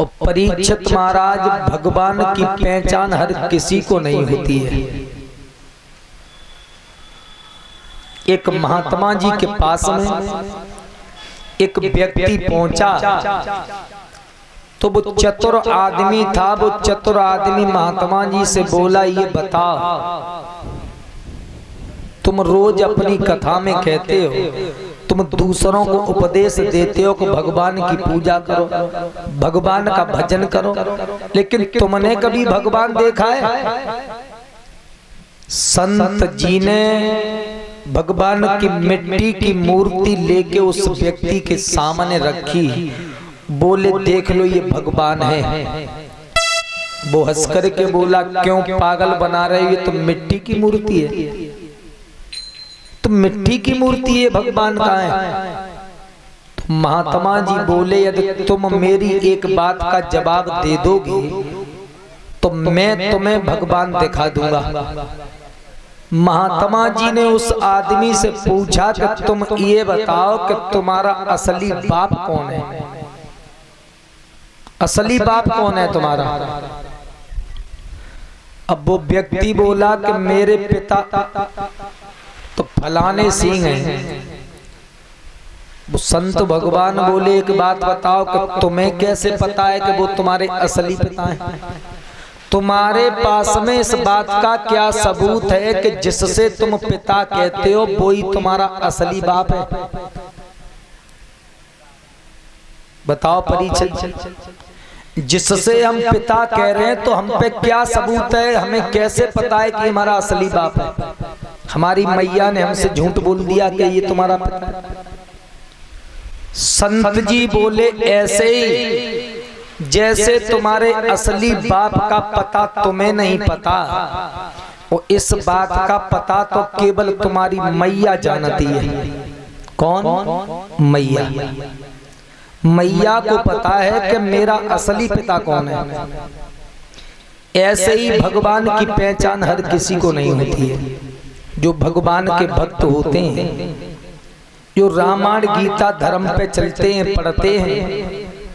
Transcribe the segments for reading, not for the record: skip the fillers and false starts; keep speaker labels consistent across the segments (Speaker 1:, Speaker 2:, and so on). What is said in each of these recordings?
Speaker 1: और परीक्षित महाराज, भगवान की पहचान हर किसी को नहीं होती है। एक महात्मा जी के पास में एक व्यक्ति पहुंचा, तो वो चतुर आदमी था। वो चतुर आदमी महात्मा जी से बोला, ये बताओ, तुम रोज अपनी कथा में कहते हो, तुम दूसरों को उपदेश देते हो कि भगवान की पूजा करो, भगवान का भजन करो, लेकिन तुमने कभी भगवान देखा है? संत जी ने भगवान की मिट्टी की मूर्ति लेके उस व्यक्ति के सामने रखी, बोले देख लो ये भगवान है। वो हंस करके बोला, क्यों पागल बना रहे हो, ये तो मिट्टी की मूर्ति है। तो मिट्टी की मूर्ति है, भगवान कहाँ है? तो महात्मा जी बोले, यदि तुम मेरी एक बात का जवाब दे दोगे तो मैं तुम्हें भगवान दिखा दूंगा। महात्मा जी ने उस आदमी से पूछा कि तुम ये बताओ कि तुम्हारा असली बाप कौन है? असली बाप कौन है तुम्हारा? अब वो व्यक्ति बोला कि मेरे पिता तो फलाने सिंह हैं। वो संत भगवान बोले, एक बात बताओ कि तुम्हें कैसे पता है कि वो तुम्हारे असली पिता हैं? तुम्हारे पास में इस बात का क्या सबूत है कि जिससे तुम पिता कहते हो वो ही तुम्हारा असली बाप है? बताओ परीक्षित, जिससे हम पिता कह रहे हैं तो हम पे क्या सबूत है? हमें कैसे पता है कि हमारा असली बाप है? हमारी मैया ने हमसे झूठ बोल दिया कि ये तुम्हारा पिता है। संत जी बोले, ऐसे ही जैसे तुम्हारे असली बाप का पता तुम्हें नहीं पता, और इस बात का पता तो केवल तुम्हारी मैया जानती है। कौन? मैया। मैया को पता है कि मेरा असली पिता कौन है। ऐसे ही भगवान की पहचान हर किसी को नहीं होती है। जो भगवान के भक्त होते हैं, जो रामायण गीता धर्म पे चलते हैं, पढ़ते हैं,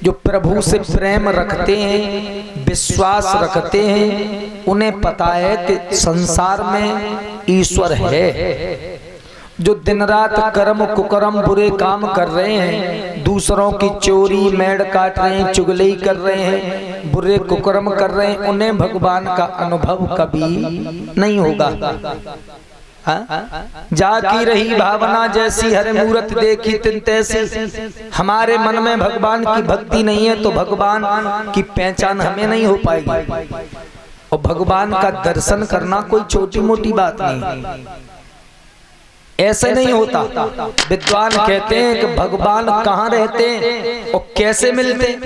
Speaker 1: जो प्रभु से प्रेम रखते हैं, विश्वास रखते हैं, उन्हें पता है कि संसार में ईश्वर है। जो दिन रात कर्म कुकर्म बुरे काम कर रहे हैं, दूसरों की चोरी मेड़ काट रहे हैं, चुगली कर रहे हैं, बुरे कुकर्म कर रहे हैं, उन्हें भगवान का अनुभव कभी नहीं होगा। जाकी रही भावना जैसी, हर मूरत देखी तिन तैसी। हमारे मन में भगवान की भक्ति नहीं है तो भगवान की पहचान हमें नहीं हो पाएगी। और भगवान का दर्शन करना कोई छोटी मोटी बात नहीं, ऐसे नहीं होता। विद्वान कहते हैं कि भगवान कहाँ रहते हैं और कैसे मिलते हैं।